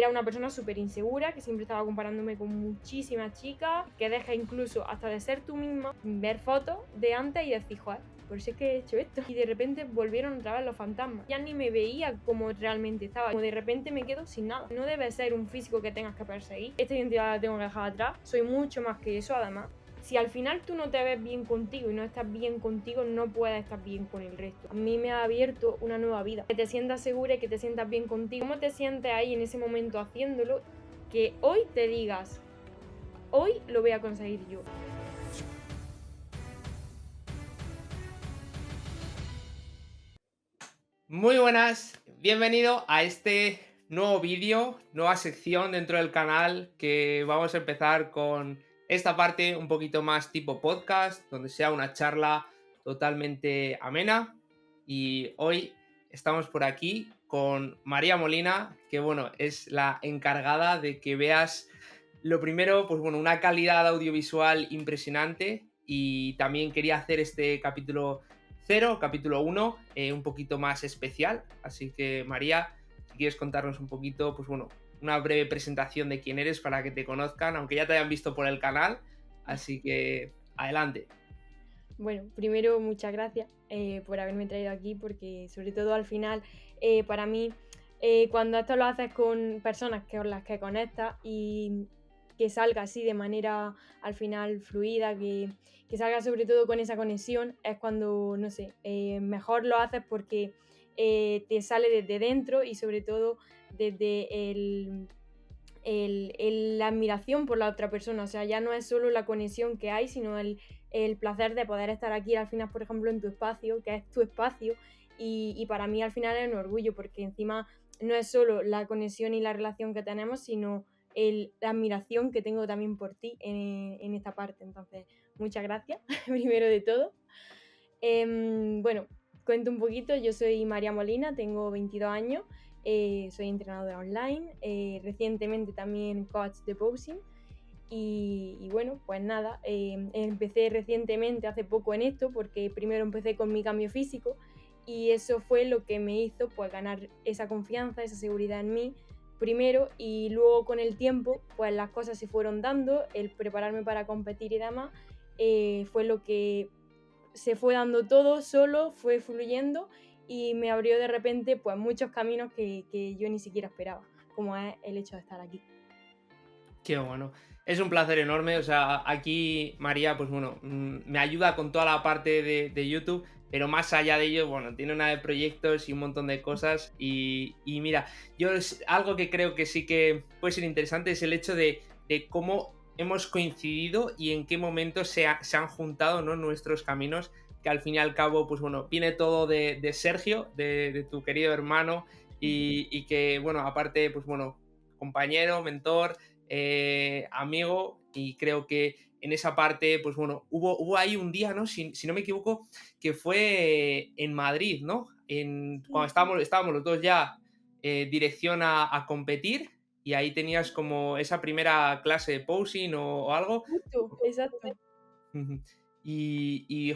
era una persona súper insegura, que siempre estaba comparándome con muchísimas chicas, que deja incluso hasta de ser tú misma, ver fotos de antes y decir, joder, por eso es que he hecho esto. Y de repente volvieron otra vez los fantasmas. Ya ni me veía como realmente estaba. Como de repente me quedo sin nada. No debe ser un físico que tengas que perseguir. Esta identidad la tengo que dejar atrás. Soy mucho más que eso, además. Si al final tú no te ves bien contigo y no estás bien contigo, no puedes estar bien con el resto. A mí me ha abierto una nueva vida. Que te sientas segura y que te sientas bien contigo. ¿Cómo te sientes ahí en ese momento haciéndolo? Que hoy te digas, hoy lo voy a conseguir yo. Muy buenas, bienvenido a este nuevo vídeo, nueva sección dentro del canal que vamos a empezar con esta parte un poquito más tipo podcast, donde sea una charla totalmente amena. Y hoy estamos por aquí con María Molina, que bueno, es la encargada de que veas lo primero, pues bueno, una calidad audiovisual impresionante, y también quería hacer este capítulo 0, capítulo 1, un poquito más especial. Así que, María, si quieres contarnos un poquito, pues bueno, una breve presentación de quién eres para que te conozcan, aunque ya te hayan visto por el canal. Así que, adelante. Bueno, primero muchas gracias por haberme traído aquí, porque sobre todo al final, para mí, cuando esto lo haces con personas con las que conectas y que salga así de manera al final fluida, que salga sobre todo con esa conexión, es cuando, no sé, mejor lo haces porque te sale desde dentro y sobre todo desde la admiración por la otra persona. O sea, ya no es solo la conexión que hay, sino el placer de poder estar aquí al final, por ejemplo, en tu espacio, que es tu espacio, y para mí al final es un orgullo, porque encima no es solo la conexión y la relación que tenemos, sino la admiración que tengo también por ti en esta parte. Entonces, muchas gracias, primero de todo. Bueno, cuento un poquito, yo soy María Molina, tengo 22 años, soy entrenadora online, recientemente también coach de posing. Y bueno, pues nada, empecé recientemente, hace poco en esto, porque primero empecé con mi cambio físico y eso fue lo que me hizo pues ganar esa confianza, esa seguridad en mí primero, y luego con el tiempo pues las cosas se fueron dando, el prepararme para competir y demás, fue lo que se fue dando todo solo, fue fluyendo y me abrió de repente pues muchos caminos que yo ni siquiera esperaba, como es el hecho de estar aquí. Qué bueno. Es un placer enorme. O sea, aquí María, pues bueno, me ayuda con toda la parte de YouTube, pero más allá de ello, bueno, tiene una de proyectos y un montón de cosas. Y mira, yo algo que creo que sí que puede ser interesante es el hecho de cómo hemos coincidido y en qué momento se han juntado, ¿no?, nuestros caminos, que al fin y al cabo, pues bueno, viene todo de Sergio, de tu querido hermano, y que, bueno, aparte, pues bueno, compañero, mentor, amigo, y creo que en esa parte, pues bueno, hubo ahí un día, ¿no? Si no me equivoco, que fue en Madrid, ¿no? Cuando estábamos los dos ya dirección a competir, y ahí tenías como esa primera clase de posing o algo. Justo, exacto. Ujú.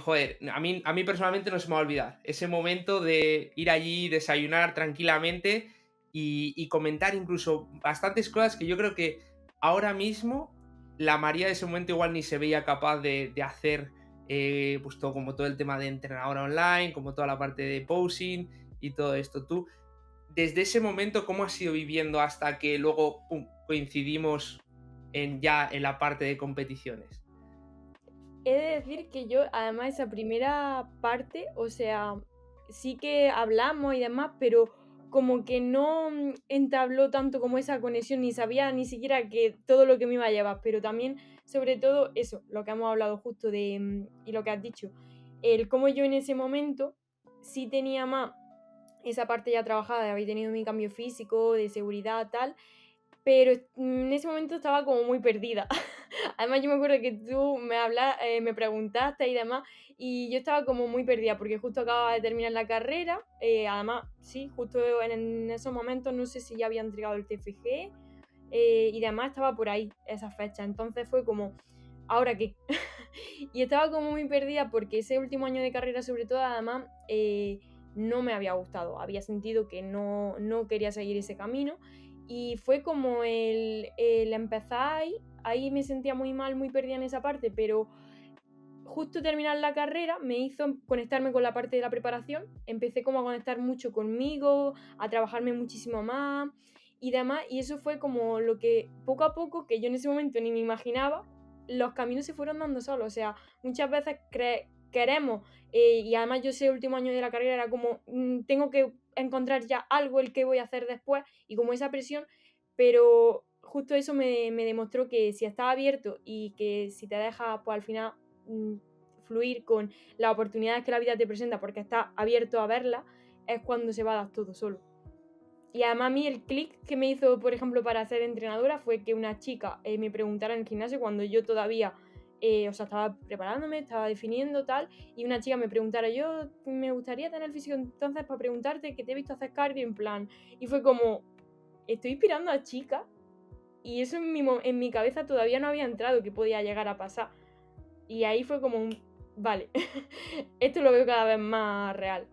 Joder, a mí personalmente no se me va a olvidar ese momento de ir allí, desayunar tranquilamente y comentar incluso bastantes cosas que yo creo que ahora mismo la María de ese momento igual ni se veía capaz de hacer, pues todo, como todo el tema de entrenadora online, como toda la parte de posing y todo esto. Tú, desde ese momento, ¿cómo has ido viviendo hasta que luego, pum, coincidimos ya en la parte de competiciones? He de decir que yo, además, esa primera parte, o sea, sí que hablamos y demás, pero como que no entabló tanto como esa conexión, ni sabía ni siquiera que todo lo que me iba a llevar, pero también, sobre todo, eso, lo que hemos hablado justo de, y lo que has dicho, el cómo yo en ese momento sí tenía más esa parte ya trabajada, de haber tenido mi cambio físico, de seguridad, tal, pero en ese momento estaba como muy perdida. Además, yo me acuerdo que tú me preguntaste y demás, y yo estaba como muy perdida porque justo acababa de terminar la carrera. Además, sí, justo en esos momentos no sé si ya había entregado el TFG, y demás estaba por ahí esa fecha. Entonces fue como, ¿ahora qué? Y estaba como muy perdida porque ese último año de carrera, sobre todo, además, no me había gustado. Había sentido que no quería seguir ese camino Y fue como el empezar ahí me sentía muy mal, muy perdida en esa parte, pero justo terminar la carrera me hizo conectarme con la parte de la preparación, empecé como a conectar mucho conmigo, a trabajarme muchísimo más y demás, y eso fue como lo que poco a poco, que yo en ese momento ni me imaginaba, los caminos se fueron dando solos, o sea, muchas veces queremos, y además yo ese último año de la carrera era como, tengo que encontrar ya algo el que voy a hacer después, y como esa presión, pero justo eso me demostró que si estás abierto y que si te dejas, pues al final mm, fluir con las oportunidades que la vida te presenta porque estás abierto a verlas, es cuando se va a dar todo solo. Y además a mí el clic que me hizo, por ejemplo, para ser entrenadora fue que una chica me preguntara en el gimnasio cuando yo todavía, estaba preparándome, estaba definiendo tal, y una chica me preguntara, yo me gustaría tener físico entonces para preguntarte que te he visto hacer cardio en plan. Y fue como, estoy inspirando a chicas y eso en mi cabeza todavía no había entrado que podía llegar a pasar. Y ahí fue como un, vale, esto lo veo cada vez más real.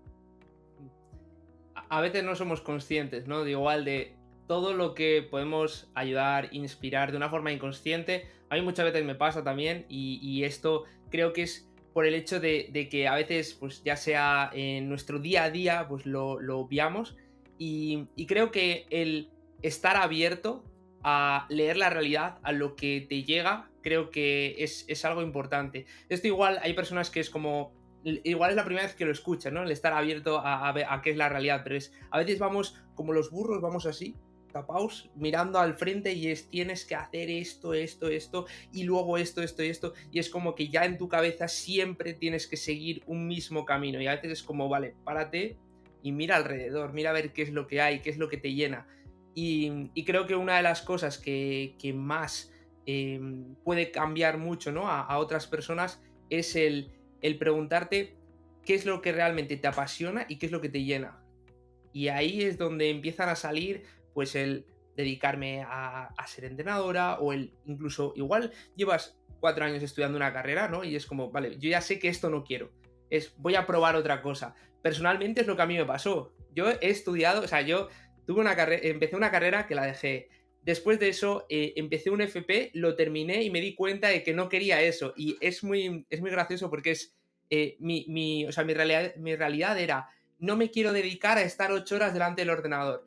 A veces no somos conscientes, ¿no? De igual de todo lo que podemos ayudar, inspirar de una forma inconsciente. A mí muchas veces me pasa también y esto creo que es por el hecho de que a veces, pues ya sea en nuestro día a día, pues lo obviamos y creo que el estar abierto a leer la realidad, a lo que te llega, creo que es algo importante. Esto igual hay personas que es como igual es la primera vez que lo escuchas, ¿no? El estar abierto a ver a qué es la realidad, pero a veces vamos como los burros, vamos así, tapaos, mirando al frente y tienes que hacer esto, esto, esto, y luego esto, esto y esto, y es como que ya en tu cabeza siempre tienes que seguir un mismo camino, y a veces es como, vale, párate y mira alrededor, mira a ver qué es lo que hay, qué es lo que te llena. Y creo que una de las cosas que más puede cambiar mucho, ¿no? A otras personas es el preguntarte qué es lo que realmente te apasiona y qué es lo que te llena. Y ahí es donde empiezan a salir, pues el dedicarme a ser entrenadora o el incluso, igual llevas 4 años estudiando una carrera, ¿no? Y es como, vale, yo ya sé que esto no quiero, voy a probar otra cosa. Personalmente es lo que a mí me pasó. Yo he estudiado, o sea, yo empecé una carrera que la dejé. Después de eso, empecé un FP, lo terminé y me di cuenta de que no quería eso. Y es muy gracioso porque o sea, mi realidad era, no me quiero dedicar a estar 8 horas delante del ordenador.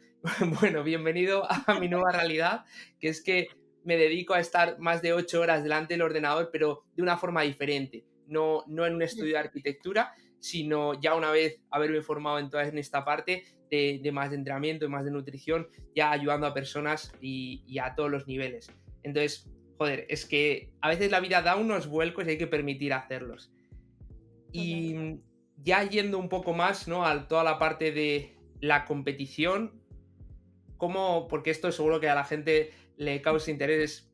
Bueno, bienvenido a mi nueva realidad, que es que me dedico a estar más de 8 horas delante del ordenador, pero de una forma diferente. No en un estudio de arquitectura, sino ya una vez haberme formado en esta parte de más de entrenamiento y más de nutrición, ya ayudando a personas y a todos los niveles. Entonces, joder, es que a veces la vida da unos vuelcos y hay que permitir hacerlos. Total. Y ya yendo un poco más, ¿no? A toda la parte de la competición, ¿cómo? Porque esto seguro que a la gente le causa interés.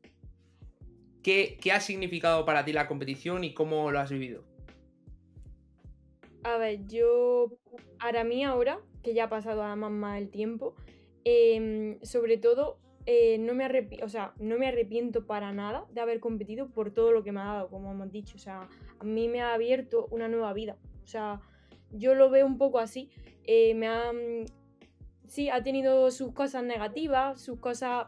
¿Qué ha significado para ti la competición y cómo lo has vivido? A ver, para mí ahora, que ya ha pasado además más el tiempo, sobre todo, o sea, no me arrepiento para nada de haber competido por todo lo que me ha dado, como hemos dicho. O sea, a mí me ha abierto una nueva vida. O sea, yo lo veo un poco así. Sí, ha tenido sus cosas negativas, sus cosas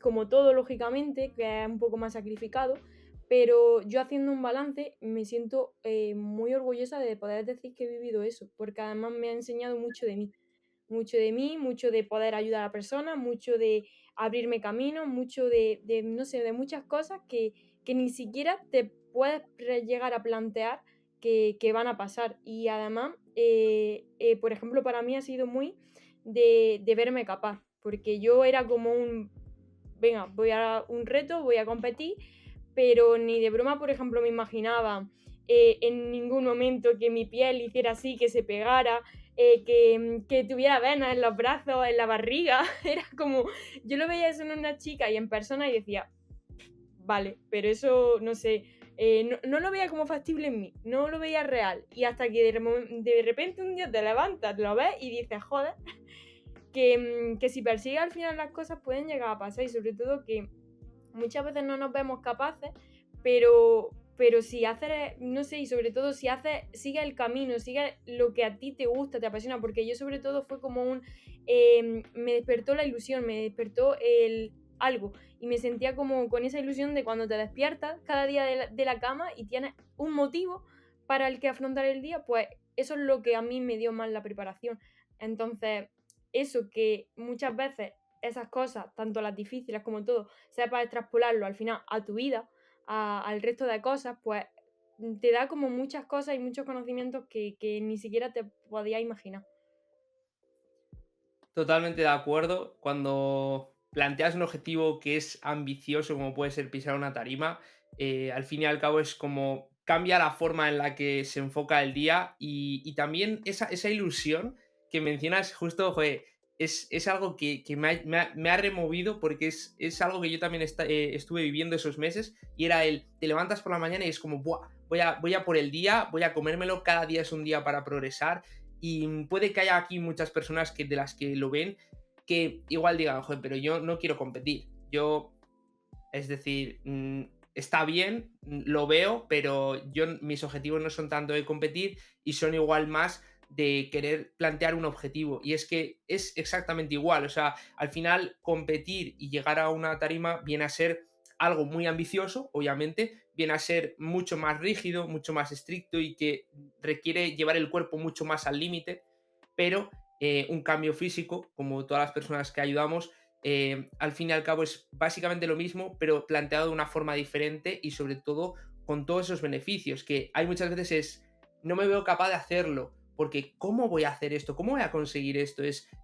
como todo, lógicamente, que es un poco más sacrificado, pero yo haciendo un balance me siento muy orgullosa de poder decir que he vivido eso, porque además me ha enseñado mucho de mí, mucho de poder ayudar a personas, mucho de abrirme camino, mucho no sé, de muchas cosas que ni siquiera te puedes llegar a plantear que van a pasar. Y además, por ejemplo, para mí ha sido muy de verme capaz, porque yo era como venga, voy a un reto, voy a competir, pero ni de broma, por ejemplo, me imaginaba en ningún momento que mi piel hiciera así, que se pegara, que tuviera venas en los brazos, en la barriga. Era como, yo lo veía eso en una chica y en persona y decía, vale, pero eso, no sé, no lo veía como factible en mí, no lo veía real. Y hasta que de repente un día te levantas, lo ves y dices, joder, que si persigues al final las cosas pueden llegar a pasar y sobre todo que muchas veces no nos vemos capaces, pero pero si haces, no sé, y sobre todo si haces, sigue el camino, sigue lo que a ti te gusta, te apasiona, porque yo sobre todo fue como me despertó la ilusión, me despertó algo, y me sentía como con esa ilusión de cuando te despiertas cada día de la cama y tienes un motivo para el que afrontar el día, pues eso es lo que a mí me dio más la preparación. Entonces, eso que muchas veces esas cosas, tanto las difíciles como todo, sepas extrapolarlo al final a tu vida, al resto de cosas, pues te da como muchas cosas y muchos conocimientos que ni siquiera te podías imaginar. Totalmente de acuerdo. Cuando planteas un objetivo que es ambicioso, como puede ser pisar una tarima, al fin y al cabo es como cambia la forma en la que se enfoca el día y también esa ilusión que mencionas justo, joder, es algo que me ha removido porque es algo que yo también estuve viviendo esos meses y era te levantas por la mañana y es como, "Buah, voy a por el día, voy a comérmelo, cada día es un día para progresar". Y puede que haya aquí muchas personas de las que lo ven que igual digan, joder, pero yo no quiero competir. Es decir, está bien, lo veo, pero mis objetivos no son tanto de competir y son igual más de querer plantear un objetivo. Y es que es exactamente igual. O sea, al final competir y llegar a una tarima viene a ser algo muy ambicioso, obviamente, viene a ser mucho más rígido, mucho más estricto y que requiere llevar el cuerpo mucho más al límite, pero un cambio físico, como todas las personas que ayudamos, al fin y al cabo es básicamente lo mismo, pero planteado de una forma diferente y sobre todo con todos esos beneficios, que hay muchas veces no me veo capaz de hacerlo, porque ¿cómo voy a hacer esto? ¿Cómo voy a conseguir esto?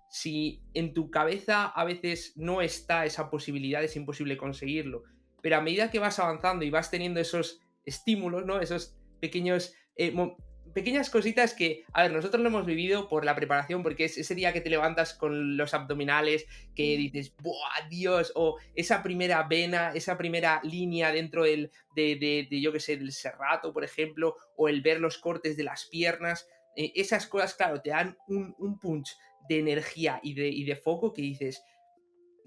Si en tu cabeza a veces no está esa posibilidad, es imposible conseguirlo, pero a medida que vas avanzando y vas teniendo esos estímulos, ¿no? Esos pequeñas cositas que, a ver, nosotros lo hemos vivido por la preparación, porque es ese día que te levantas con los abdominales, que dices, ¡buah, Dios! O esa primera vena, esa primera línea dentro yo qué sé, del serrato, por ejemplo, o el ver los cortes de las piernas. Esas cosas, claro, te dan un punch de energía y de foco que dices,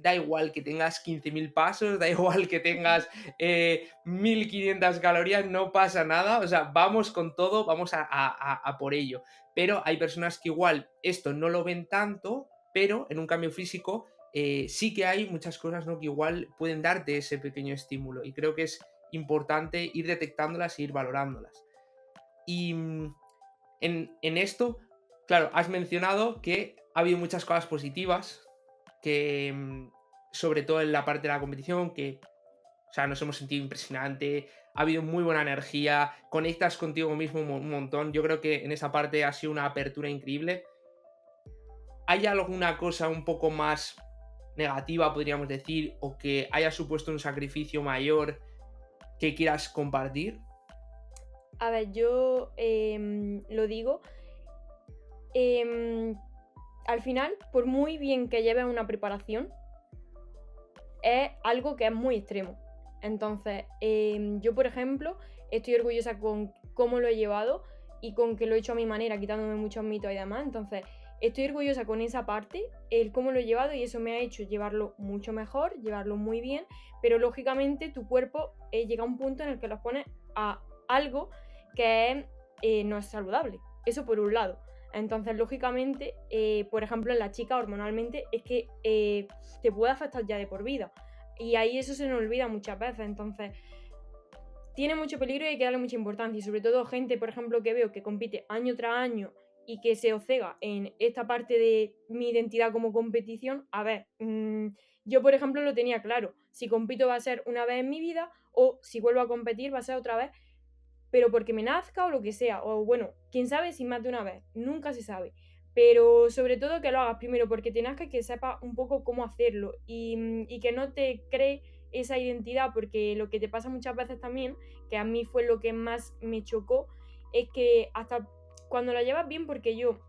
da igual que tengas 15.000 pasos, da igual que tengas 1.500 calorías, no pasa nada, o sea, vamos con todo, vamos a por ello. Pero hay personas que igual esto no lo ven tanto, pero en un cambio físico sí que hay muchas cosas, ¿no?, que igual pueden darte ese pequeño estímulo y creo que es importante ir detectándolas e ir valorándolas. Y en esto, claro, has mencionado que ha habido muchas cosas positivas, que sobre todo en la parte de la competición, que, o sea, nos hemos sentido impresionante, ha habido muy buena energía, conectas contigo mismo un montón, yo creo que en esa parte ha sido una apertura increíble. ¿Hay alguna cosa un poco más negativa, podríamos decir, o que haya supuesto un sacrificio mayor que quieras compartir? A ver, yo lo digo, al final, por muy bien que lleves una preparación, es algo que es muy extremo. Entonces, yo, por ejemplo, estoy orgullosa con cómo lo he llevado y con que lo he hecho a mi manera, quitándome muchos mitos y demás. Entonces, estoy orgullosa con esa parte, el cómo lo he llevado, y eso me ha hecho llevarlo mucho mejor, llevarlo muy bien, pero lógicamente tu cuerpo llega a un punto en el que lo pones a algo que no es saludable. Eso por un lado. Entonces, lógicamente, por ejemplo, en la chica hormonalmente es que te puede afectar ya de por vida. Y ahí eso se nos olvida muchas veces. Entonces, tiene mucho peligro y hay que darle mucha importancia. Y sobre todo gente, por ejemplo, que veo que compite año tras año y que se ocega en esta parte de mi identidad como competición. A ver, yo, por ejemplo, lo tenía claro. Si compito va a ser una vez en mi vida, o si vuelvo a competir va a ser otra vez, pero porque me nazca o lo que sea, o bueno, quién sabe si más de una vez, nunca se sabe, pero sobre todo que lo hagas primero porque te nazca y que sepas un poco cómo hacerlo y que no te cree esa identidad, porque lo que te pasa muchas veces también, que a mí fue lo que más me chocó, es que hasta cuando la llevas bien, porque yo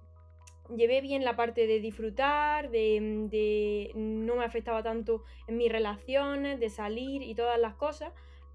llevé bien la parte de disfrutar, de no me afectaba tanto en mis relaciones, de salir y todas las cosas,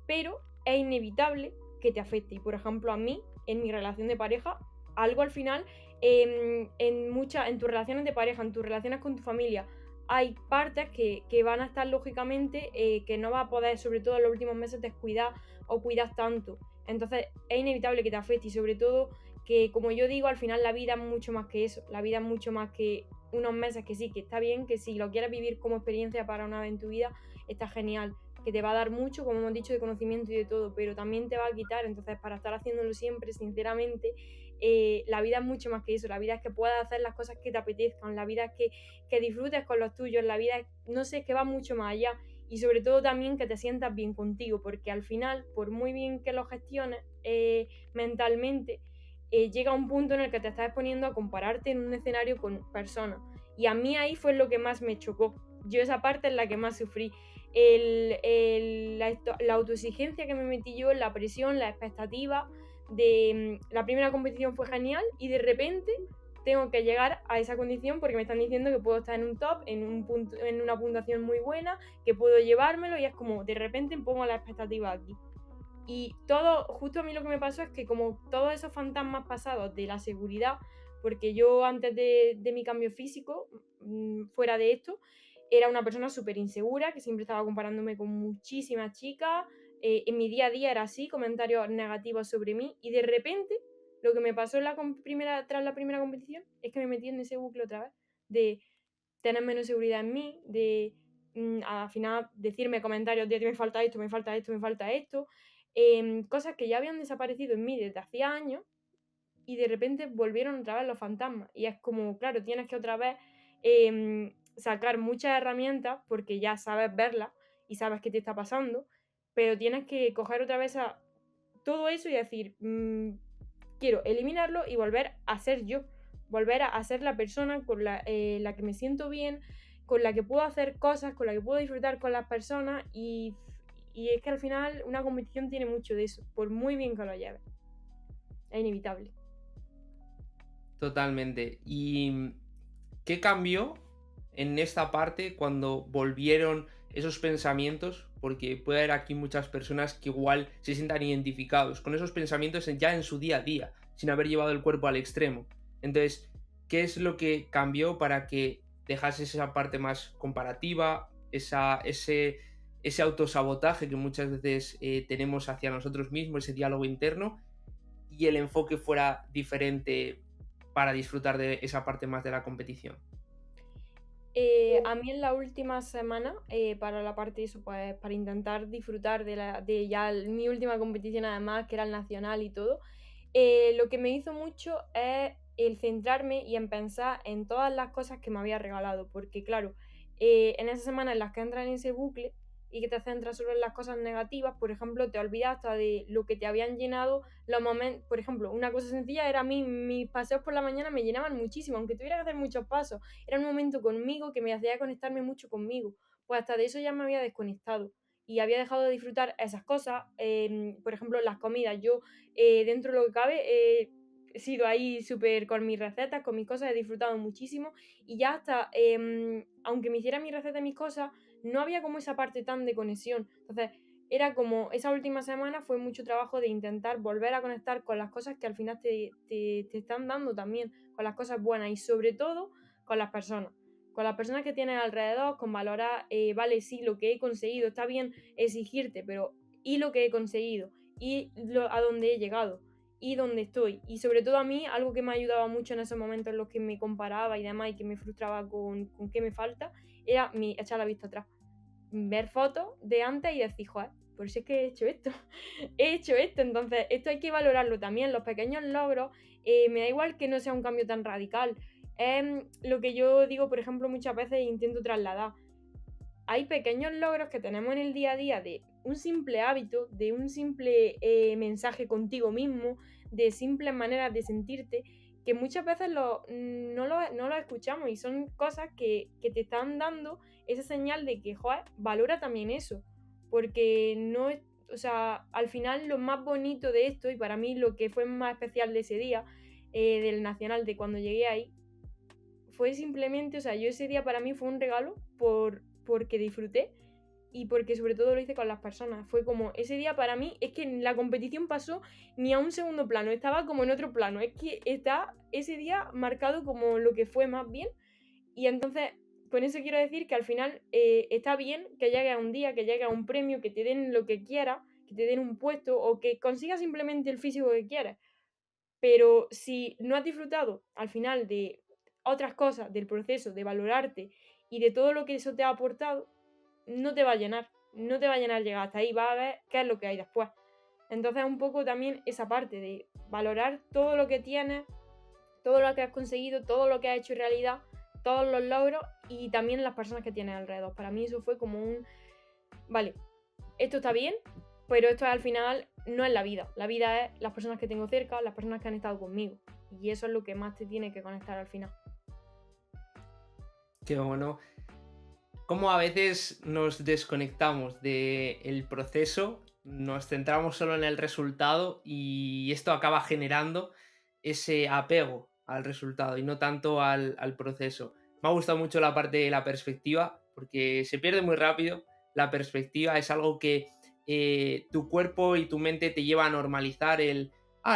pero es inevitable que te afecte. Y por ejemplo, a mí, en mi relación de pareja, algo al final, en tus relaciones de pareja, en tus relaciones con tu familia, hay partes que van a estar lógicamente que no vas a poder, sobre todo en los últimos meses, descuidar o cuidar tanto. Entonces es inevitable que te afecte y sobre todo que, como yo digo, al final la vida es mucho más que eso, la vida es mucho más que unos meses que sí, que está bien, que si lo quieres vivir como experiencia para una vez en tu vida, está genial, que te va a dar mucho, como hemos dicho, de conocimiento y de todo, pero también te va a quitar, entonces para estar haciéndolo siempre, sinceramente, la vida es mucho más que eso, la vida es que puedas hacer las cosas que te apetezcan, la vida es que disfrutes con los tuyos, la vida es, no sé, es que va mucho más allá y sobre todo también que te sientas bien contigo, porque al final, por muy bien que lo gestiones mentalmente, llega un punto en el que te estás poniendo a compararte en un escenario con personas. Y a mí ahí fue lo que más me chocó. Yo esa parte es la que más sufrí. La autoexigencia que me metí yo, la presión, la expectativa de la primera competición fue genial y de repente tengo que llegar a esa condición porque me están diciendo que puedo estar en un top, en una puntuación muy buena, que puedo llevármelo y es como de repente pongo la expectativa aquí. Y todo, justo a mí lo que me pasó es que como todos esos fantasmas pasados de la seguridad, porque yo antes de mi cambio físico, fuera de esto, era una persona súper insegura, que siempre estaba comparándome con muchísimas chicas, en mi día a día era así, comentarios negativos sobre mí, y de repente lo que me pasó tras la primera competición es que me metí en ese bucle otra vez, de tener menos seguridad en mí, de al final decirme comentarios de que me falta esto, me falta esto, me falta esto, cosas que ya habían desaparecido en mí desde hacía años y de repente volvieron otra vez los fantasmas. Y es como, claro, tienes que otra vez sacar muchas herramientas porque ya sabes verlas y sabes qué te está pasando, pero tienes que coger otra vez todo eso y decir, quiero eliminarlo y volver a ser yo, volver a ser la persona con la que me siento bien, con la que puedo hacer cosas, con la que puedo disfrutar con las personas y es que al final una competición tiene mucho de eso, por muy bien que lo lleves. Es inevitable. Totalmente. ¿Y qué cambió en esta parte cuando volvieron esos pensamientos? Porque puede haber aquí muchas personas que igual se sientan identificados con esos pensamientos ya en su día a día, sin haber llevado el cuerpo al extremo. Entonces, ¿qué es lo que cambió para que dejases esa parte más comparativa, ese autosabotaje que muchas veces tenemos hacia nosotros mismos, ese diálogo interno, y el enfoque fuera diferente para disfrutar de esa parte más de la competición? A mí en la última semana, para la parte de eso, pues para intentar disfrutar de ya mi última competición además, que era el nacional y todo, lo que me hizo mucho es el centrarme y en pensar en todas las cosas que me había regalado, porque claro, en esas semanas en las que entras en ese bucle y que te centras solo en las cosas negativas, por ejemplo, te olvidas hasta de lo que te habían llenado los momentos. Por ejemplo, una cosa sencilla era mis paseos por la mañana me llenaban muchísimo, aunque tuviera que hacer muchos pasos, era un momento conmigo que me hacía conectarme mucho conmigo, pues hasta de eso ya me había desconectado y había dejado de disfrutar esas cosas, por ejemplo, las comidas. Yo, dentro de lo que cabe, he sido ahí súper con mis recetas, con mis cosas, he disfrutado muchísimo y ya hasta, aunque me hiciera mi receta y mis cosas, no había como esa parte tan de conexión. Entonces, era como, esa última semana fue mucho trabajo de intentar volver a conectar con las cosas que al final te están dando también, con las cosas buenas y sobre todo con las personas. Con las personas que tienes alrededor, con valorar, vale, sí, lo que he conseguido, está bien exigirte, pero ¿y lo que he conseguido? ¿Y a dónde he llegado? ¿Y dónde estoy? Y sobre todo a mí, algo que me ayudaba mucho en esos momentos en los que me comparaba y demás y que me frustraba con qué me falta, era echar la vista atrás. Ver fotos de antes y decir, joder, por si es que he hecho esto, he hecho esto, entonces esto hay que valorarlo también, los pequeños logros, me da igual que no sea un cambio tan radical, es lo que yo digo, por ejemplo, muchas veces intento trasladar. Hay pequeños logros que tenemos en el día a día de un simple hábito, de un simple mensaje contigo mismo, de simples maneras de sentirte, que muchas veces no lo escuchamos y son cosas que te están dando esa señal de que, joder, valora también eso, porque no es, o sea, al final lo más bonito de esto y para mí lo que fue más especial de ese día, del Nacional, de cuando llegué ahí, fue simplemente, o sea, yo ese día para mí fue un regalo porque disfruté y porque sobre todo lo hice con las personas. Fue como, ese día para mí, es que la competición pasó ni a un segundo plano, estaba como en otro plano, es que está ese día marcado como lo que fue más bien y entonces con eso quiero decir que al final está bien que llegue a un día, que llegue a un premio, que te den lo que quieras, que te den un puesto o que consigas simplemente el físico que quieres. Pero si no has disfrutado al final de otras cosas, del proceso, de valorarte y de todo lo que eso te ha aportado, no te va a llenar, no te va a llenar llegar hasta ahí, vas a ver qué es lo que hay después. Entonces un poco también esa parte de valorar todo lo que tienes, todo lo que has conseguido, todo lo que has hecho realidad, todos los logros y también las personas que tienes alrededor. Para mí eso fue como un, vale, esto está bien, pero esto al final no es la vida. La vida es las personas que tengo cerca, las personas que han estado conmigo. Y eso es lo que más te tiene que conectar al final. Qué bueno. Cómo a veces nos desconectamos del proceso, nos centramos solo en el resultado y esto acaba generando ese apego al resultado y no tanto al proceso. Me ha gustado mucho la parte de la perspectiva porque se pierde muy rápido. La perspectiva es algo que tu cuerpo y tu mente te lleva a normalizar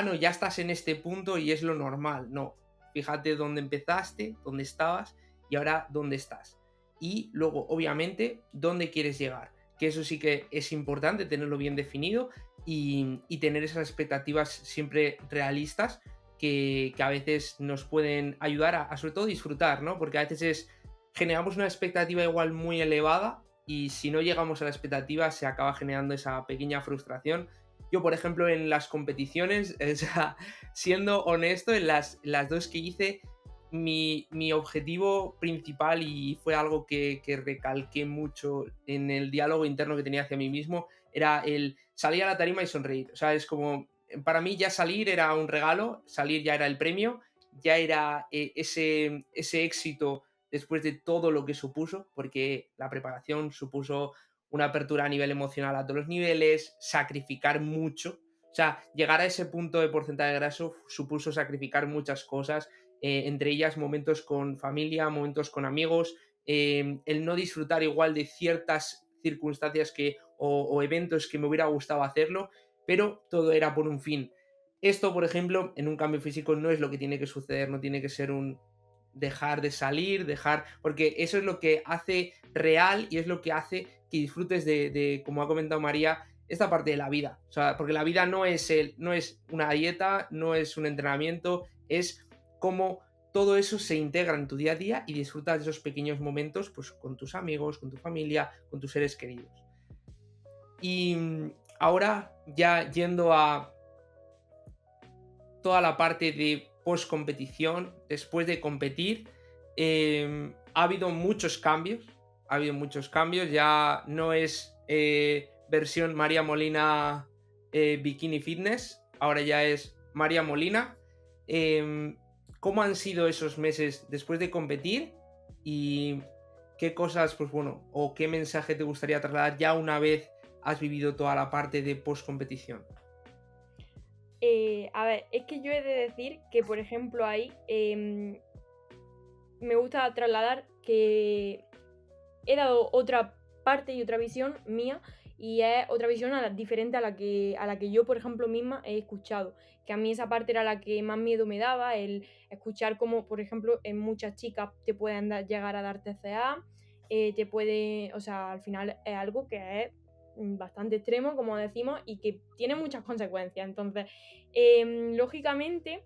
no, ya estás en este punto y es lo normal. No, fíjate dónde empezaste, dónde estabas y ahora dónde estás. Y luego, obviamente, dónde quieres llegar. Que eso sí que es importante tenerlo bien definido y tener esas expectativas siempre realistas que a veces nos pueden ayudar a sobre todo disfrutar, ¿no? Porque a veces generamos una expectativa igual muy elevada y si no llegamos a la expectativa se acaba generando esa pequeña frustración. Yo, por ejemplo, en las competiciones, o sea, siendo honesto, en las dos que hice, mi objetivo principal, y fue algo que recalqué mucho en el diálogo interno que tenía hacia mí mismo, era el salir a la tarima y sonreír. O sea, es como, para mí ya salir era un regalo, salir ya era el premio, ya era ese éxito después de todo lo que supuso, porque la preparación supuso una apertura a nivel emocional a todos los niveles, sacrificar mucho. O sea, llegar a ese punto de porcentaje graso supuso sacrificar muchas cosas, entre ellas momentos con familia, momentos con amigos, el no disfrutar igual de ciertas circunstancias o eventos que me hubiera gustado hacerlo, pero todo era por un fin. Esto, por ejemplo, en un cambio físico no es lo que tiene que suceder, no tiene que ser un dejar de salir, porque eso es lo que hace real y es lo que hace que disfrutes como ha comentado María, esta parte de la vida. O sea, porque la vida no es una dieta, no es un entrenamiento, es cómo todo eso se integra en tu día a día y disfrutas de esos pequeños momentos pues, con tus amigos, con tu familia, con tus seres queridos. Y ahora ya yendo a toda la parte de post competición, después de competir, ha habido muchos cambios, ya no es versión María Molina Bikini Fitness, ahora ya es María Molina. ¿Cómo han sido esos meses después de competir y qué cosas, pues bueno, o qué mensaje te gustaría trasladar ya una vez has vivido toda la parte de post competición? A ver, es que yo he de decir que, por ejemplo, ahí me gusta trasladar que he dado otra parte y otra visión mía y es otra visión diferente a la que yo, por ejemplo, misma he escuchado. Que a mí esa parte era la que más miedo me daba, el escuchar cómo, por ejemplo, en muchas chicas te pueden llegar a dar TCA, o sea, al final es algo que es bastante extremo, como decimos, y que tiene muchas consecuencias. Entonces, lógicamente,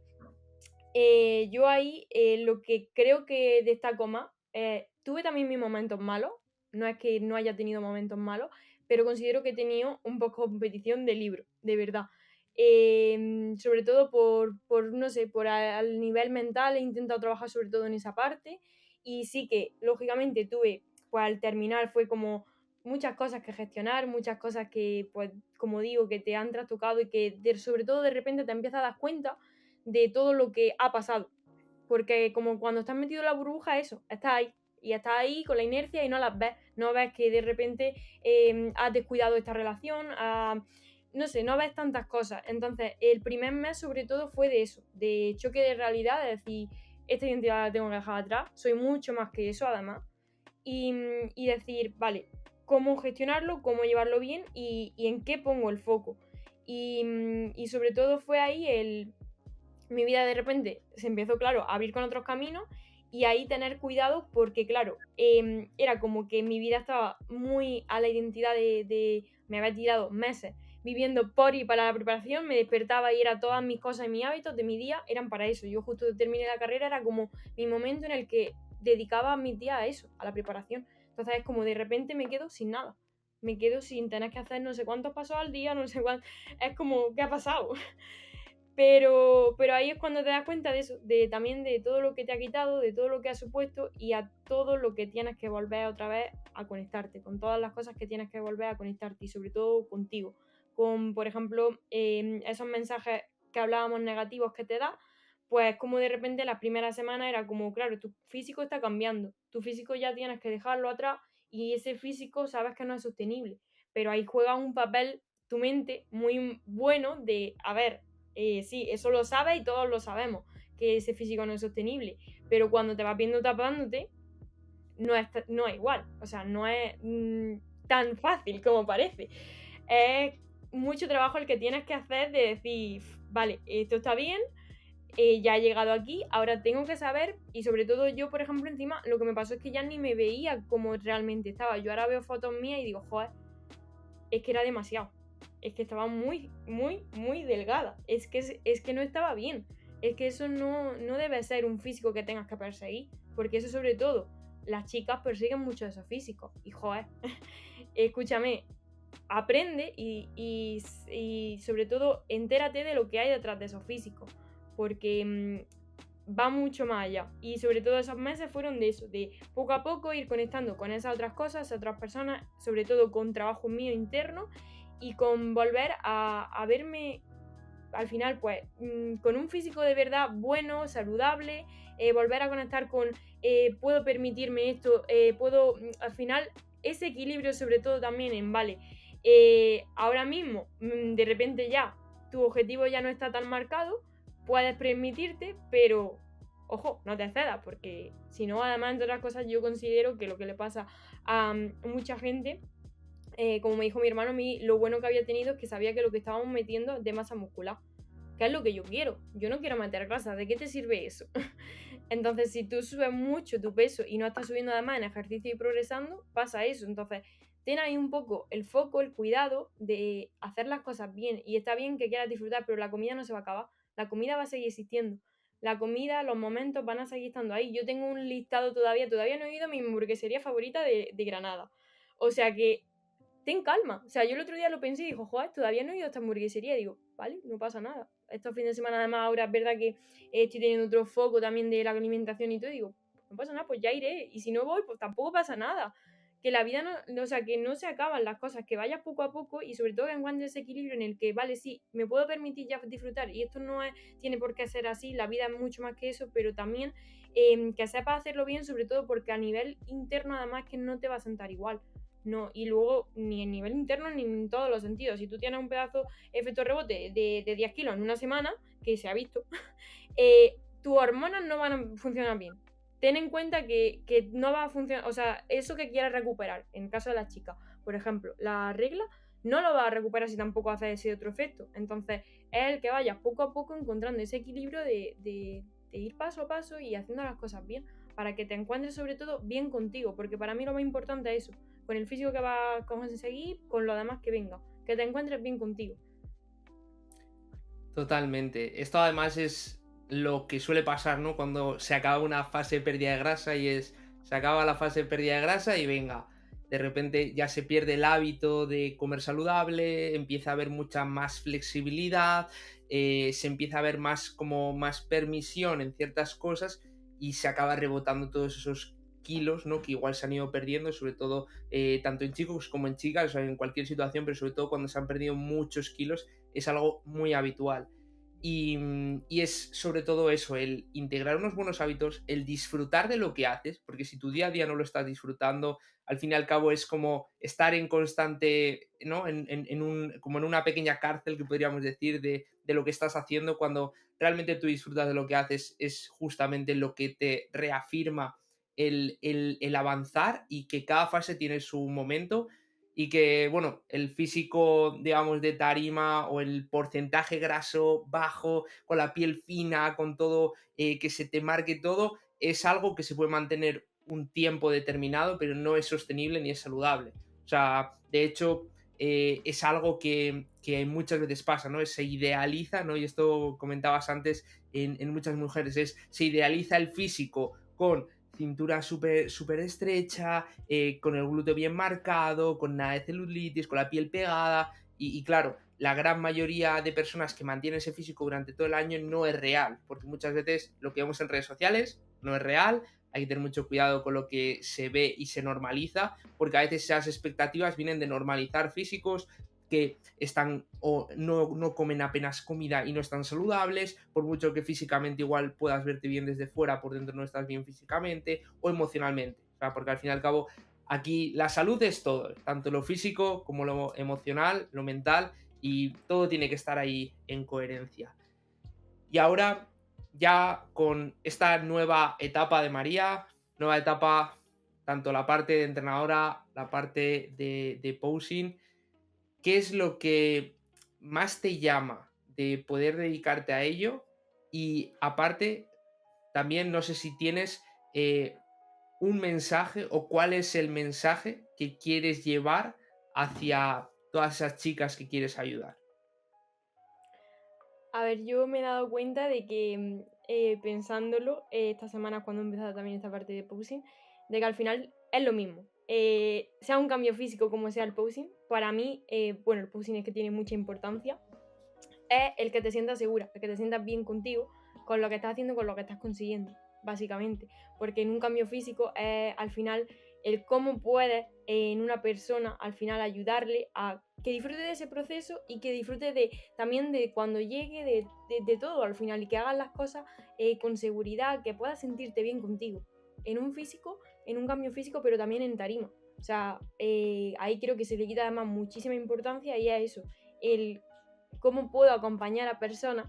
yo ahí lo que creo que destaco más, tuve también mis momentos malos, no es que no haya tenido momentos malos, pero considero que he tenido un poco competición de libro, de verdad. Sobre todo no sé, al nivel mental he intentado trabajar sobre todo en esa parte y sí que lógicamente tuve, pues al terminar fue como muchas cosas que gestionar, muchas cosas que, pues como digo, que te han trastocado y que sobre todo de repente te empiezas a dar cuenta de todo lo que ha pasado. Porque como cuando estás metido en la burbuja, eso, estás ahí. Y estás ahí con la inercia y no las ves. No ves que de repente has descuidado esta relación, no sé, no ves tantas cosas. Entonces, el primer mes sobre todo fue de eso, de choque de realidad, de decir, esta identidad la tengo que dejar atrás, soy mucho más que eso además. Y decir, vale, cómo gestionarlo, cómo llevarlo bien y en qué pongo el foco. Y sobre todo fue ahí mi vida de repente se empezó, claro, a abrir con otros caminos y ahí tener cuidado porque, claro, era como que mi vida estaba muy a la identidad me había tirado meses viviendo por y para la preparación, me despertaba y era todas mis cosas y mis hábitos de mi día eran para eso. Yo justo terminé la carrera, era como mi momento en el que dedicaba mis días a eso, a la preparación. Entonces es como de repente me quedo sin nada. Me quedo sin tener que hacer no sé cuántos pasos al día, no sé cuánto. Es como, ¿qué ha pasado? Pero ahí es cuando te das cuenta de eso, de también de todo lo que te ha quitado, de todo lo que ha supuesto y a todo lo que tienes que volver otra vez a conectarte, con todas las cosas que tienes que volver a conectarte y sobre todo contigo. Con, por ejemplo, esos mensajes que hablábamos negativos que te da, pues como de repente la primera semana era como, claro, tu físico está cambiando, tu físico ya tienes que dejarlo atrás y ese físico sabes que no es sostenible, pero ahí juega un papel tu mente muy bueno de, a ver, sí, eso lo sabes y todos lo sabemos, que ese físico no es sostenible, pero cuando te vas viendo tapándote, no es igual, o sea, no es tan fácil como parece. Es mucho trabajo el que tienes que hacer de decir, vale, esto está bien, ya he llegado aquí, ahora tengo que saber, y sobre todo yo, por ejemplo, encima, lo que me pasó es que ya ni me veía como realmente estaba. Yo ahora veo fotos mías y digo, joder, es que era demasiado. Es que estaba muy delgada. Es que no estaba bien. Es que eso no debe ser un físico que tengas que perseguir. Porque eso sobre todo, las chicas persiguen mucho esos físicos. Y joder, escúchame, aprende y sobre todo entérate de lo que hay detrás de esos físicos. Porque va mucho más allá. Y sobre todo esos meses fueron de eso, de poco a poco ir conectando con esas otras cosas, esas otras personas, sobre todo con trabajo mío interno y con volver a verme al final pues con un físico de verdad bueno, saludable, volver a conectar con puedo permitirme esto, puedo al final ese equilibrio sobre todo también en, vale, ahora mismo de repente ya tu objetivo ya no está tan marcado, puedes permitirte, pero ojo, no te cedas, porque si no, además, entre otras cosas, yo considero que lo que le pasa a mucha gente, como me dijo mi hermano, a mí lo bueno que había tenido es que sabía que lo que estábamos metiendo es de masa muscular, que es lo que yo quiero. Yo no quiero meter grasa, ¿de qué te sirve eso? Entonces, si tú subes mucho tu peso y no estás subiendo además en ejercicio y progresando, pasa eso. Entonces, ten ahí un poco el foco, el cuidado de hacer las cosas bien. Y está bien que quieras disfrutar, pero la comida no se va a acabar. La comida va a seguir existiendo. La comida, los momentos van a seguir estando ahí. Yo tengo un listado todavía no he ido a mi hamburguesería favorita de Granada. O sea que ten calma. O sea, yo el otro día lo pensé y dijo, joder, todavía no he ido a esta hamburguesería. Y digo, vale, no pasa nada. Estos fines de semana, además, ahora es verdad que estoy teniendo otro foco también de la alimentación y todo. Y digo, no pasa nada, pues ya iré. Y si no voy, pues tampoco pasa nada. Que la vida no, o sea, que no se acaban las cosas, que vayas poco a poco y sobre todo que encuentres ese equilibrio en el que, vale, sí, me puedo permitir ya disfrutar y esto no es, tiene por qué ser así, la vida es mucho más que eso, pero también que sepas hacerlo bien, sobre todo porque a nivel interno además que no te va a sentar igual. No, y luego ni en nivel interno ni en todos los sentidos. Si tú tienes un pedazo efecto rebote de 10 kilos en una semana, que se ha visto, tus hormonas no van a funcionar bien. Ten en cuenta que no va a funcionar, o sea, eso que quieres recuperar, en el caso de las chicas, por ejemplo, la regla, no lo vas a recuperar si tampoco haces ese otro efecto. Entonces, es el que vayas poco a poco encontrando ese equilibrio de ir paso a paso y haciendo las cosas bien, para que te encuentres sobre todo bien contigo, porque para mí lo más importante es eso, con el físico que vas a conseguir, con lo demás que venga, que te encuentres bien contigo. Totalmente. Esto además es lo que suele pasar, ¿no? Cuando se acaba una fase de pérdida de grasa y es, se acaba la fase de pérdida de grasa y venga, de repente ya se pierde el hábito de comer saludable, empieza a haber mucha más flexibilidad, se empieza a ver más como más permisión en ciertas cosas y se acaba rebotando todos esos kilos, ¿no? Que igual se han ido perdiendo, sobre todo tanto en chicos como en chicas, o sea, en cualquier situación, pero sobre todo cuando se han perdido muchos kilos es algo muy habitual. Y es sobre todo eso, el integrar unos buenos hábitos, el disfrutar de lo que haces, porque si tu día a día no lo estás disfrutando, al fin y al cabo es como estar en constante, ¿no? Como en una pequeña cárcel que podríamos decir de lo que estás haciendo, cuando realmente tú disfrutas de lo que haces, es justamente lo que te reafirma el avanzar y que cada fase tiene su momento y que, bueno, el físico, digamos, de tarima o el porcentaje graso bajo, con la piel fina, con todo, que se te marque todo, es algo que se puede mantener un tiempo determinado, pero no es sostenible ni es saludable. O sea, de hecho, es algo que muchas veces pasa, ¿no? Se idealiza, ¿no? Y esto comentabas antes en muchas mujeres, se idealiza el físico con cintura súper súper estrecha, con el glúteo bien marcado, con nada de celulitis, con la piel pegada. Y claro, la gran mayoría de personas que mantienen ese físico durante todo el año no es real, porque muchas veces lo que vemos en redes sociales no es real. Hay que tener mucho cuidado con lo que se ve y se normaliza, porque a veces esas expectativas vienen de normalizar físicos que están o no comen apenas comida y no están saludables, por mucho que físicamente igual puedas verte bien desde fuera, por dentro no estás bien físicamente o emocionalmente. O sea, porque al fin y al cabo aquí la salud es todo, tanto lo físico como lo emocional, lo mental, y todo tiene que estar ahí en coherencia. Y ahora, ya con esta nueva etapa de María, nueva etapa, tanto la parte de entrenadora, la parte de posing, ¿qué es lo que más te llama de poder dedicarte a ello? Y aparte, también no sé si tienes un mensaje o cuál es el mensaje que quieres llevar hacia todas esas chicas que quieres ayudar. A ver, yo me he dado cuenta de que pensándolo, esta semana cuando he empezado también esta parte de posing, de que al final es lo mismo. Sea un cambio físico como sea el posing, para mí, bueno, el posing es que tiene mucha importancia, es el que te sientas segura, el que te sientas bien contigo, con lo que estás haciendo, con lo que estás consiguiendo, básicamente. Porque en un cambio físico es al final el cómo puedes en una persona al final ayudarle a que disfrute de ese proceso y que disfrute también de cuando llegue, de todo al final, y que hagas las cosas con seguridad, que puedas sentirte bien contigo. En un físico, en un cambio físico, pero también en tarima. O sea, ahí creo que se le quita además muchísima importancia y es eso, el cómo puedo acompañar a personas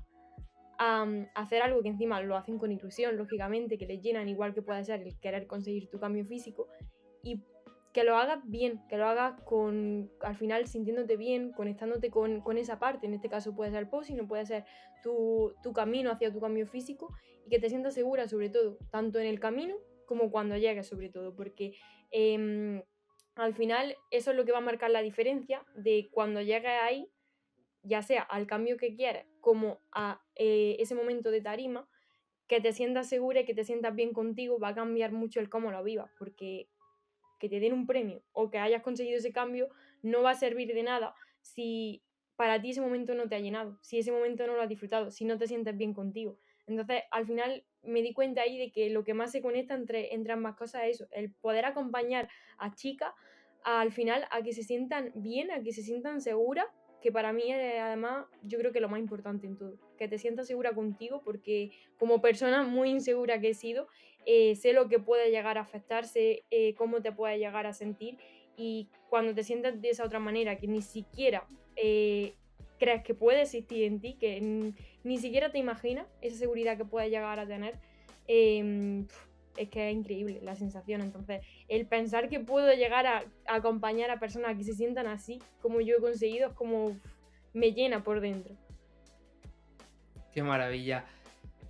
a hacer algo que encima lo hacen con ilusión, lógicamente, que les llenan, igual que puede ser el querer conseguir tu cambio físico, y que lo hagas bien, que lo hagas al final sintiéndote bien, conectándote con esa parte. En este caso puede ser el posing, no puede ser tu camino hacia tu cambio físico, y que te sientas segura sobre todo, tanto en el camino como cuando llegues sobre todo, porque al final eso es lo que va a marcar la diferencia de cuando llegues ahí, ya sea al cambio que quieres como a ese momento de tarima, que te sientas segura y que te sientas bien contigo, va a cambiar mucho el cómo lo vivas, porque que te den un premio o que hayas conseguido ese cambio no va a servir de nada si para ti ese momento no te ha llenado, si ese momento no lo has disfrutado, si no te sientes bien contigo. Entonces, al final me di cuenta ahí de que lo que más se conecta entre ambas cosas es eso, el poder acompañar a chicas al final a que se sientan bien, a que se sientan seguras, que para mí es además yo creo que lo más importante en todo, que te sientas segura contigo, porque como persona muy insegura que he sido, sé lo que puede llegar a afectar, sé cómo te puede llegar a sentir, y cuando te sientas de esa otra manera que ni siquiera crees que puede existir en ti, que ni siquiera te imaginas esa seguridad que puedes llegar a tener, es que es increíble la sensación. Entonces, el pensar que puedo llegar a acompañar a personas que se sientan así como yo he conseguido es como me llena por dentro. Qué maravilla.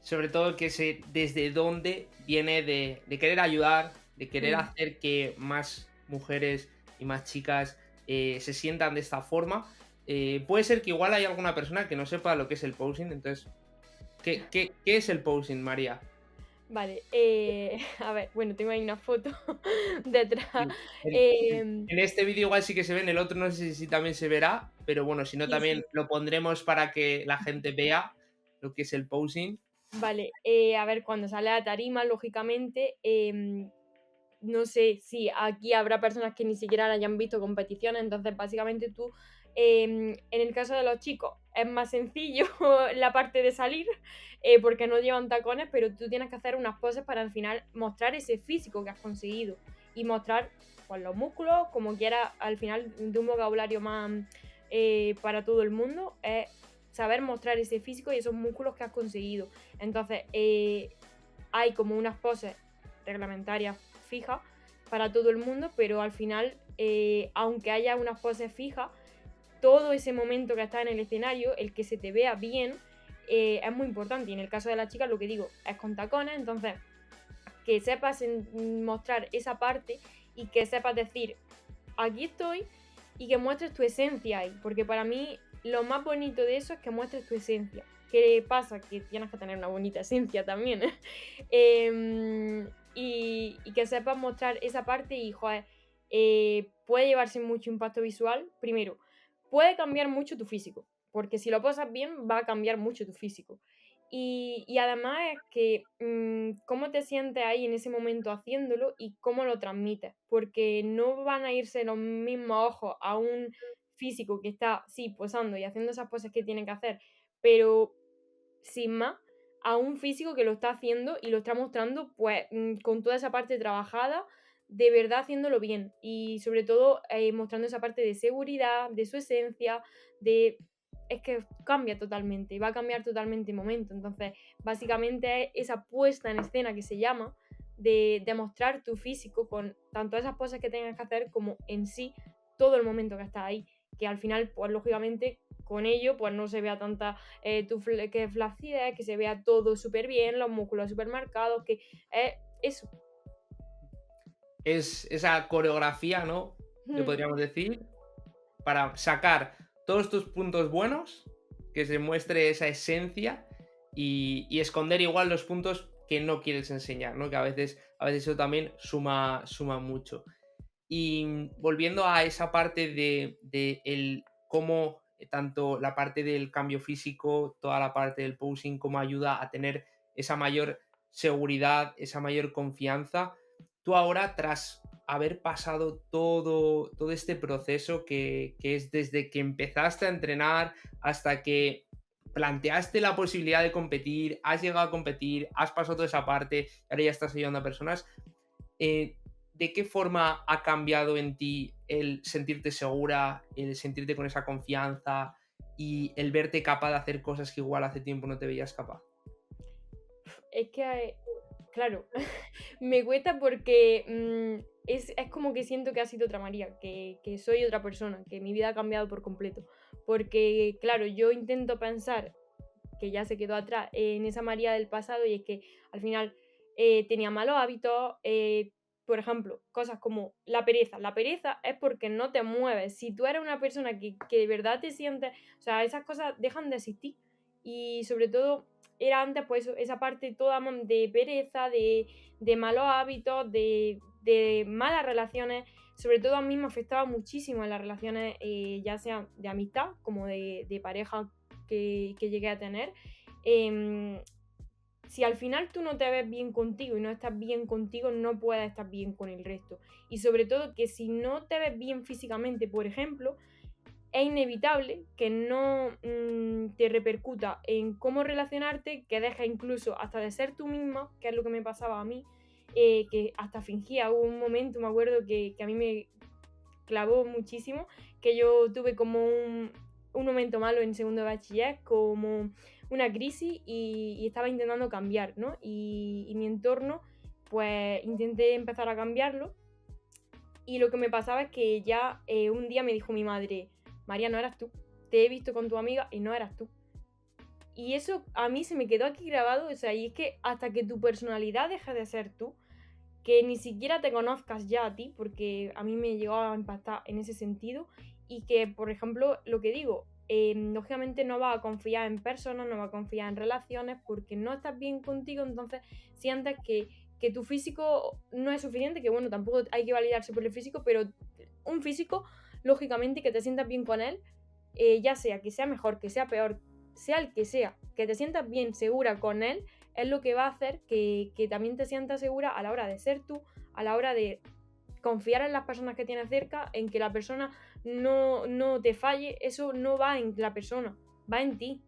Sobre todo que desde dónde viene de querer ayudar, de querer Mm. hacer que más mujeres y más chicas se sientan de esta forma. Puede ser que igual hay alguna persona que no sepa lo que es el posing, entonces, ¿qué es el posing, María? Vale, a ver, bueno, tengo ahí una foto detrás. Sí. Em, En este vídeo igual sí que se ve, en el otro no sé si también se verá, pero bueno, si no sí, también sí, lo pondremos para que la gente vea lo que es el posing. vale. A ver, cuando sale a tarima, lógicamente, no sé si aquí habrá personas que ni siquiera hayan visto competiciones, entonces básicamente tú, en el caso de los chicos, es más sencillo la parte de salir, porque no llevan tacones, pero tú tienes que hacer unas poses para al final mostrar ese físico que has conseguido y mostrar pues, los músculos, como quieras, al final de un vocabulario más para todo el mundo, es saber mostrar ese físico y esos músculos que has conseguido. Entonces, hay como unas poses reglamentarias fijas para todo el mundo, pero al final, aunque haya unas poses fijas, todo ese momento que está en el escenario, el que se te vea bien, es muy importante. Y en el caso de las chicas, lo que digo, es con tacones, entonces que sepas mostrar esa parte y que sepas decir, aquí estoy y que muestres tu esencia ahí, porque para mí lo más bonito de eso es que muestres tu esencia. ¿Qué pasa? Que tienes que tener una bonita esencia también, ¿eh? Y que sepas mostrar esa parte y, joder, puede llevarse mucho impacto visual. Primero, puede cambiar mucho tu físico, porque si lo posas bien va a cambiar mucho tu físico. Y además es que cómo te sientes ahí en ese momento haciéndolo y cómo lo transmites, porque no van a irse los mismos ojos a un físico que está, sí, posando y haciendo esas poses que tiene que hacer, pero sin más, a un físico que lo está haciendo y lo está mostrando, pues, con toda esa parte trabajada, de verdad haciéndolo bien. Y sobre todo, mostrando esa parte de seguridad, de su esencia, de... Es que cambia totalmente, va a cambiar totalmente el momento. Entonces, básicamente es esa puesta en escena que se llama, de demostrar tu físico con tanto esas poses que tengas que hacer como en sí todo el momento que estás ahí. Que al final, pues lógicamente, con ello, pues no se vea tanta que flacidez, que se vea todo súper bien, los músculos súper marcados, que eso. Es esa coreografía, ¿no? Le Mm, podríamos decir, para sacar todos tus puntos buenos, que se muestre esa esencia y esconder igual los puntos que no quieres enseñar, ¿no? Que a veces eso también suma mucho. Y volviendo a esa parte de el cómo tanto la parte del cambio físico, toda la parte del posing, cómo ayuda a tener esa mayor seguridad, esa mayor confianza. Tú ahora, tras haber pasado todo este proceso que es desde que empezaste a entrenar hasta que planteaste la posibilidad de competir, has llegado a competir, has pasado toda esa parte, ahora ya estás ayudando a personas, eh, ¿de qué forma ha cambiado en ti el sentirte segura, el sentirte con esa confianza y el verte capaz de hacer cosas que igual hace tiempo no te veías capaz? es que, claro, me cuesta porque es como que siento que ha sido otra María, que soy otra persona, que mi vida ha cambiado por completo. Porque, claro, yo intento pensar que ya se quedó atrás en esa María del pasado y es que al final tenía malos hábitos, por ejemplo, cosas como la pereza. La pereza es porque no te mueves. Si tú eres una persona que de verdad te sientes, o sea, esas cosas dejan de existir. Y sobre todo era antes pues esa parte toda de pereza, de malos hábitos, de malas relaciones. Sobre todo a mí me afectaba muchísimo en las relaciones, ya sea de amistad como de pareja que llegué a tener. Em, si al final tú no te ves bien contigo y no estás bien contigo, no puedes estar bien con el resto. Y sobre todo que si no te ves bien físicamente, por ejemplo, es inevitable que no te repercuta en cómo relacionarte, que dejes incluso hasta de ser tú misma, que es lo que me pasaba a mí, que hasta fingía. Hubo un momento, me acuerdo, que a mí me clavó muchísimo, que yo tuve como un momento malo en segundo de bachiller, como una crisis y estaba intentando cambiar, ¿no? Y mi entorno, pues intenté empezar a cambiarlo y lo que me pasaba es que ya un día me dijo mi madre, María, no eras tú, te he visto con tu amiga y no eras tú. Y eso a mí se me quedó aquí grabado, o sea, y es que hasta que tu personalidad deje de ser tú, que ni siquiera te conozcas ya a ti, porque a mí me llegó a impactar en ese sentido, y que, por ejemplo, lo que digo, lógicamente no vas a confiar en personas, no vas a confiar en relaciones, porque no estás bien contigo, entonces sientes que tu físico no es suficiente, que bueno, tampoco hay que validarse por el físico, pero un físico, lógicamente, que te sientas bien con él, ya sea que sea mejor, que sea peor, sea el que sea, que te sientas bien segura con él, es lo que va a hacer que también te sientas segura a la hora de ser tú, a la hora de confiar en las personas que tienes cerca, en que la persona no te falle. Eso no va en la persona, va en ti,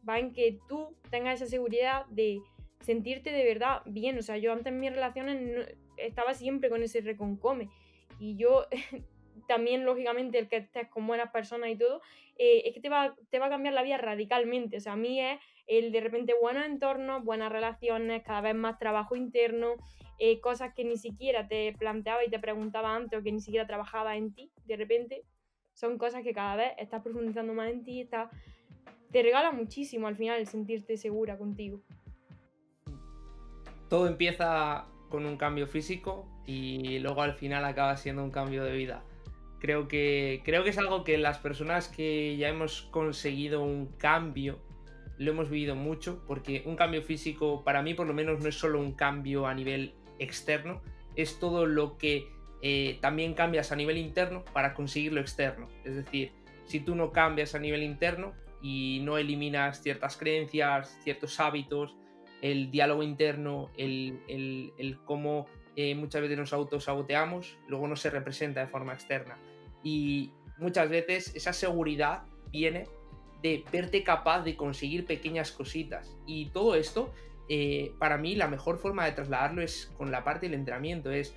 va en que tú tengas esa seguridad de sentirte de verdad bien. O sea, yo antes en mis relaciones estaba siempre con ese reconcome y yo también, lógicamente, el que estés con buenas personas y todo, es que te va a cambiar la vida radicalmente. O sea, a mí es el de repente buenos entornos, buenas relaciones, cada vez más trabajo interno, cosas que ni siquiera te planteaba y te preguntaba antes o que ni siquiera trabajaba en ti, de repente son cosas que cada vez estás profundizando más en ti, te regala muchísimo al final el sentirte segura contigo. Todo empieza con un cambio físico y luego al final acaba siendo un cambio de vida. Creo que es algo que las personas que ya hemos conseguido un cambio lo hemos vivido mucho, porque un cambio físico para mí por lo menos no es solo un cambio a nivel externo, es todo lo que también cambias a nivel interno para conseguir lo externo. Es decir, si tú no cambias a nivel interno y no eliminas ciertas creencias, ciertos hábitos, el diálogo interno, el cómo muchas veces nos autosaboteamos, luego no se representa de forma externa. Y muchas veces esa seguridad viene de verte capaz de conseguir pequeñas cositas. Y todo esto, para mí, la mejor forma de trasladarlo es con la parte del entrenamiento. Es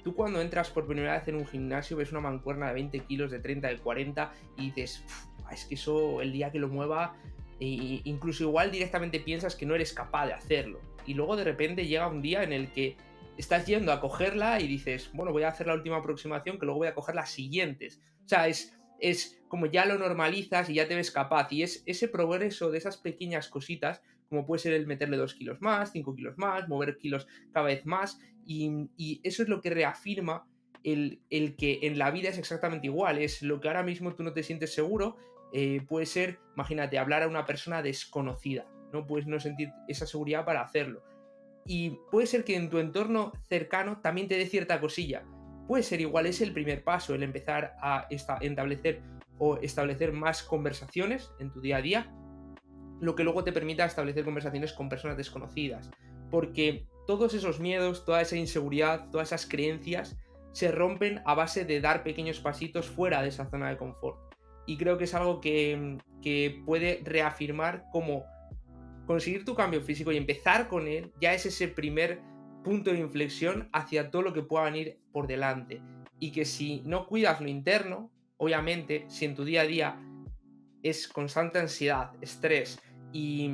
tú cuando entras por primera vez en un gimnasio, ves una mancuerna de 20 kilos, de 30, de 40 y dices, es que eso el día que lo mueva, incluso igual directamente piensas que no eres capaz de hacerlo. Y luego de repente llega un día en el que estás yendo a cogerla y dices, bueno, voy a hacer la última aproximación que luego voy a coger las siguientes. O sea, es como ya lo normalizas y ya te ves capaz. Y es ese progreso de esas pequeñas cositas, como puede ser el meterle 2 kilos más, 5 kilos más, mover kilos cada vez más. Y eso es lo que reafirma el que en la vida es exactamente igual. Es lo que ahora mismo tú no te sientes seguro. Puede ser, imagínate, hablar a una persona desconocida. No puedes no sentir esa seguridad para hacerlo. Y puede ser que en tu entorno cercano también te dé cierta cosilla. Puede ser igual, es el primer paso, el empezar a establecer más conversaciones en tu día a día, lo que luego te permita establecer conversaciones con personas desconocidas. Porque todos esos miedos, toda esa inseguridad, todas esas creencias se rompen a base de dar pequeños pasitos fuera de esa zona de confort. Y creo que es algo que puede reafirmar cómo conseguir tu cambio físico y empezar con él ya es ese primer punto de inflexión hacia todo lo que pueda venir por delante. Y que si no cuidas lo interno, obviamente, si en tu día a día es constante ansiedad, estrés y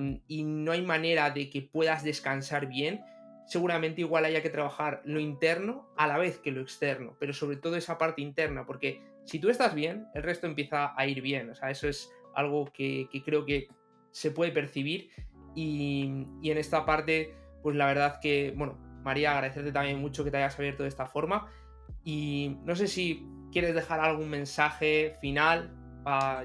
no hay manera de que puedas descansar bien, seguramente igual haya que trabajar lo interno a la vez que lo externo, pero sobre todo esa parte interna, porque si tú estás bien, el resto empieza a ir bien. O sea, eso es algo que creo que se puede percibir y en esta parte, pues la verdad que, bueno, María, agradecerte también mucho que te hayas abierto de esta forma y no sé si quieres dejar algún mensaje final.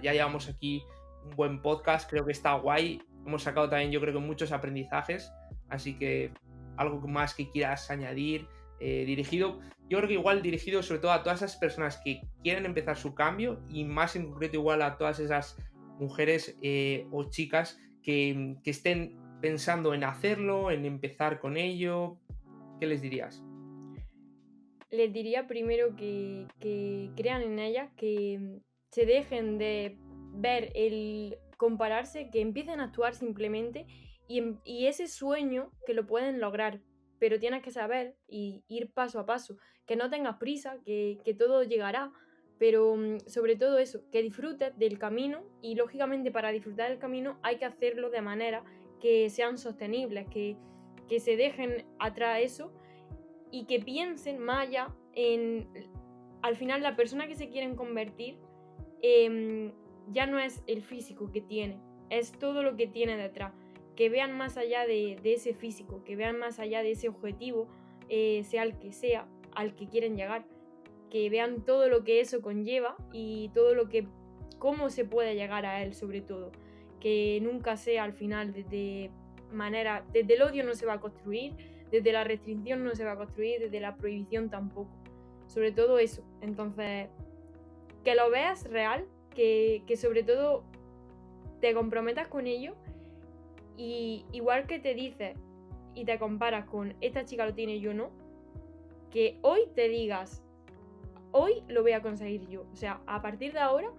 Ya llevamos aquí un buen podcast, creo que está guay, hemos sacado también yo creo que muchos aprendizajes, así que algo más que quieras añadir, yo creo que igual dirigido sobre todo a todas esas personas que quieren empezar su cambio y más en concreto igual a todas esas mujeres o chicas que estén pensando en hacerlo, en empezar con ello. ¿Qué les dirías? Les diría primero que crean en ellas, que se dejen de ver el compararse, que empiecen a actuar simplemente y ese sueño que lo pueden lograr, pero tienes que saber y ir paso a paso, que no tengas prisa, que todo llegará, pero sobre todo eso, que disfrutes del camino y lógicamente para disfrutar del camino hay que hacerlo de manera que sean sostenibles, que se dejen atrás eso y que piensen más allá en, al final, la persona que se quieren convertir ya no es el físico que tiene, es todo lo que tiene detrás. Que vean más allá de ese físico, que vean más allá de ese objetivo, sea el que sea, al que quieren llegar. Que vean todo lo que eso conlleva y todo lo que, cómo se puede llegar a él sobre todo. Que nunca sea al final desde el odio no se va a construir, desde la restricción no se va a construir, desde la prohibición tampoco. Sobre todo eso. Entonces, que lo veas real, que sobre todo te comprometas con ello y igual que te dices y te comparas con esta chica lo tiene, yo no, que hoy te digas, hoy lo voy a conseguir yo. O sea, a partir de ahora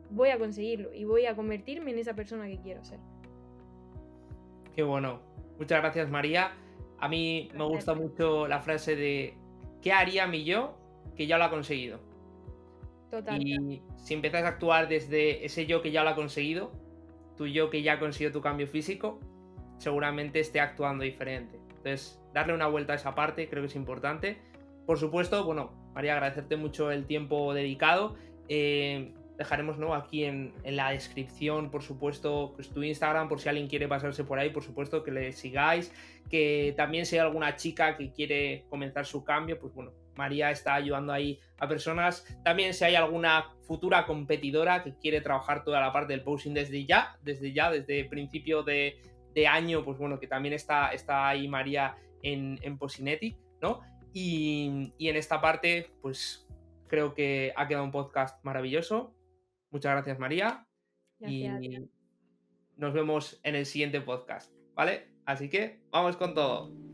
voy a conseguirlo y voy a convertirme en esa persona que quiero ser. Qué bueno. Muchas gracias, María. A mí me gusta mucho la frase de ¿qué haría mi yo que ya lo ha conseguido? Total. Y si empiezas a actuar desde ese yo que ya lo ha conseguido, tu yo que ya ha conseguido tu cambio físico, seguramente esté actuando diferente. Entonces, darle una vuelta a esa parte creo que es importante. Por supuesto, bueno, María, agradecerte mucho el tiempo dedicado. dejaremos, ¿no?, aquí en la descripción, por supuesto, pues tu Instagram, por si alguien quiere pasarse por ahí, por supuesto, que le sigáis, que también si hay alguna chica que quiere comenzar su cambio, pues bueno, María está ayudando ahí a personas. También si hay alguna futura competidora que quiere trabajar toda la parte del posing desde principio de año, pues bueno, que también está ahí María en Posinetic, ¿no? Y en esta parte, pues creo que ha quedado un podcast maravilloso. Muchas gracias, María. Gracias a ti. Y nos vemos en el siguiente podcast, ¿vale? Así que vamos con todo.